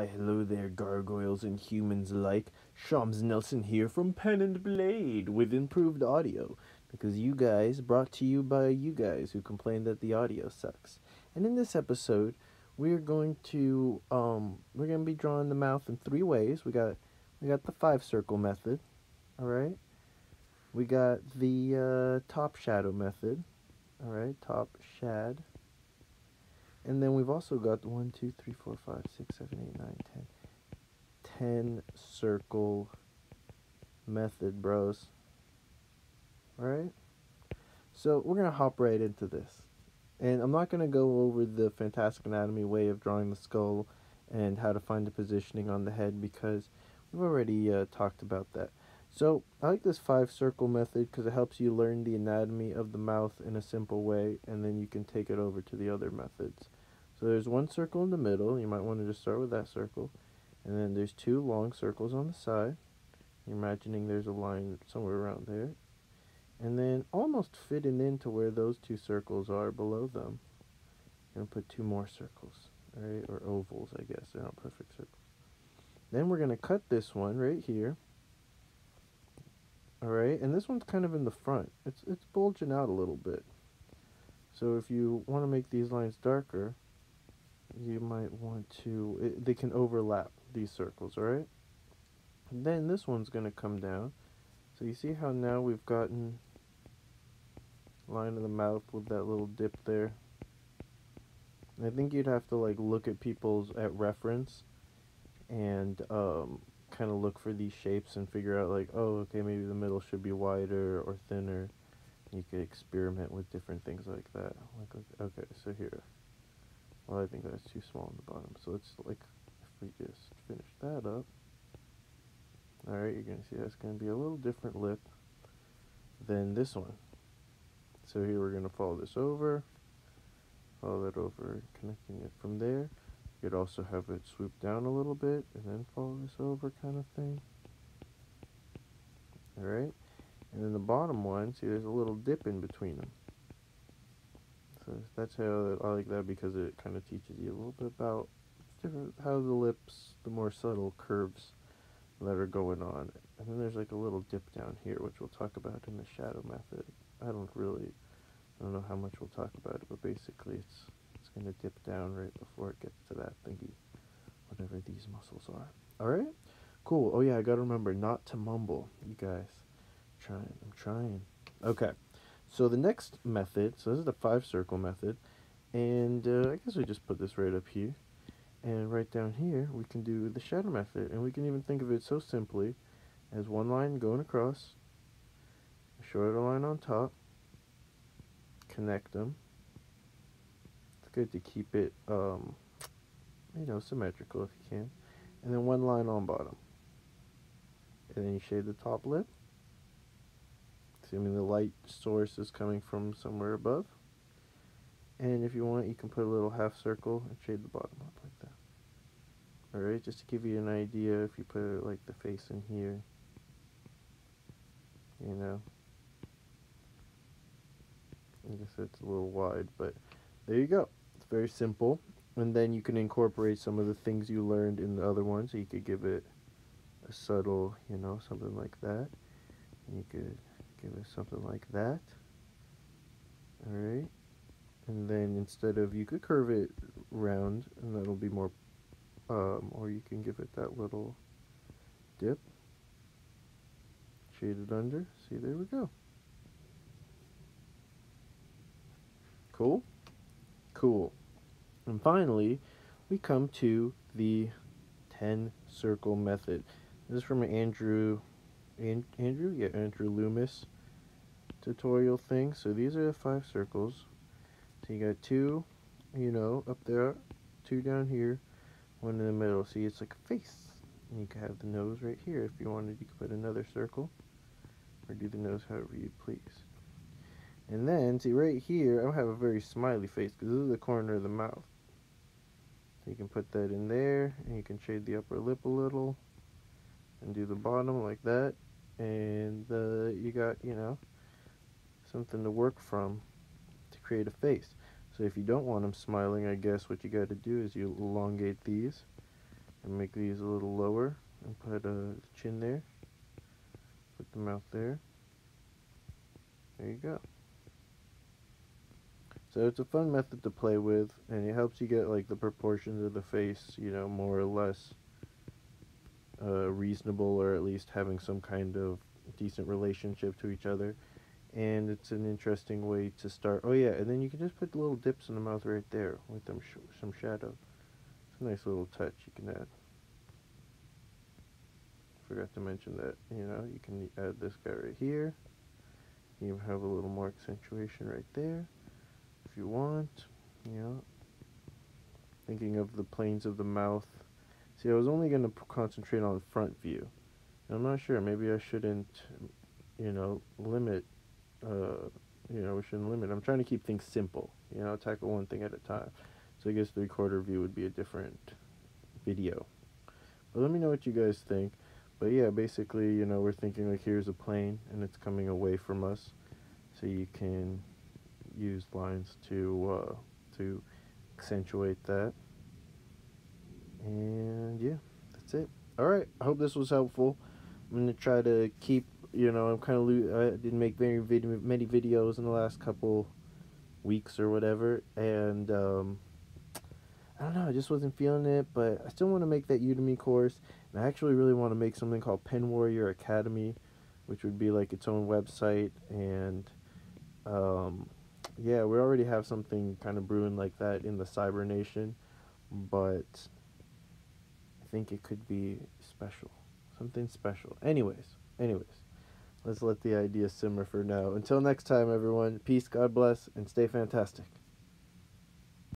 Why, hello there, gargoyles and humans alike. Shams Nelson here from Pen and Blade with improved audio. Because you guys, brought to you by you guys who complained that the audio sucks. And in this episode, we're gonna be drawing the mouth in three ways. We got the five circle method, alright? We got the top shadow method, alright, top shad. And then we've also got the 1, 2, 3, 4, 5, 6, 7, 8, 9, 10. 10 circle method, bros. Alright? So we're going to hop right into this. And I'm not going to go over the Fantastic Anatomy way of drawing the skull and how to find the positioning on the head because we've already talked about that. So I like this 5 circle method because it helps you learn the anatomy of the mouth in a simple way, and then you can take it over to the other methods. So there's one circle in the middle. You might want to just start with that circle. And then there's 2 long circles on the side. You're imagining there's a line somewhere around there. And then almost fitting into where those 2 circles are below them, you're going to put 2 more circles, right? Or ovals, I guess. They're not perfect circles. Then we're going to cut this one right here. Alright, and this one's kind of in the front. It's bulging out a little bit. So if you want to make these lines darker, you might want to, they can overlap these circles, alright? And then this one's going to come down. So you see how now we've gotten line of the mouth with that little dip there? And I think you'd have to like look at people's at reference and kind of look for these shapes and figure out like, oh, okay, maybe the middle should be wider or thinner. You could experiment with different things like that. Like okay, so here. Well, I think that's too small on the bottom. So it's like, if we just finish that up. Alright, you're going to see that's going to be a little different lip than this one. So here we're going to follow this over. Follow that over, connecting it from there. You could also have it swoop down a little bit and then follow this over kind of thing. Alright, and then the bottom one, see there's a little dip in between them. So that's how I like that because it kind of teaches you a little bit about how the lips, the more subtle curves that are going on. And then there's like a little dip down here, which we'll talk about in the shadow method. I don't know how much we'll talk about it, but basically it's going to dip down right before it gets to that thingy, whatever these muscles are. Alright? Cool. Oh yeah, I gotta remember not to mumble, you guys. I'm trying. Okay. So the next method, so this is the 5 circle method, and I guess we just put this right up here. And right down here, we can do the shadow method, and we can even think of it so simply as one line going across, a shorter line on top, connect them. It's good to keep it, symmetrical if you can. And then one line on bottom. And then you shade the top lip. Assuming the light source is coming from somewhere above. And if you want, you can put a little half circle and shade the bottom up like that. Alright, just to give you an idea, if you put like the face in here, I guess it's a little wide, but there you go. It's very simple. And then you can incorporate some of the things you learned in the other one, so you could give it a subtle, something like that. And you could give it something like that. Alright. And then instead of, you could curve it round, and that'll be more, or you can give it that little dip. Shade it under. See, there we go. Cool? Cool. And finally, we come to the 10 circle method. This is from an Andrew Loomis tutorial thing. So these are the 5 circles. So you got 2, up there, 2 down here, 1 in the middle. See, it's like a face. And you can have the nose right here. If you wanted, you could put another circle, or do the nose however you please. And then, see right here, I don't have a very smiley face because this is the corner of the mouth. So you can put that in there, and you can shade the upper lip a little, and do the bottom like that, and you got, something to work from to create a face. So if you don't want them smiling, I guess what you got to do is you elongate these, And make these a little lower and put a chin there. Put the mouth there. There you go. So it's a fun method to play with, and it helps you get like the proportions of the face, you know, more or less reasonable, or at least having some kind of decent relationship to each other. And it's an interesting way to start. Oh yeah, and then you can just put little dips in the mouth right there with them some shadow. It's a nice little touch you can add. Forgot to mention that, you know, you can add this guy right here. You have a little more accentuation right there if you want, you know. Thinking of the planes of the mouth. See, I was only going to concentrate on front view. And I'm not sure, maybe I shouldn't, you know, limit, we shouldn't limit. I'm trying to keep things simple, you know, tackle one thing at a time. So I guess 3/4 view would be a different video. But let me know what you guys think. But yeah, basically, you know, we're thinking like here's a plane and it's coming away from us. So you can use lines to accentuate that. And yeah, that's it. All right, I hope this was helpful. I'm gonna try to keep, you know, I'm kind of I didn't make many videos in the last couple weeks or whatever, and I don't know, I just wasn't feeling it, but I still want to make that Udemy course, and I actually really want to make something called Pen Warrior Academy, which would be like its own website, and yeah, we already have something kind of brewing like that in the Cyber Nation, but I think it could be special, something special. Anyways, let's let the idea simmer for now. Until next time, everyone, peace, God bless, and stay fantastic.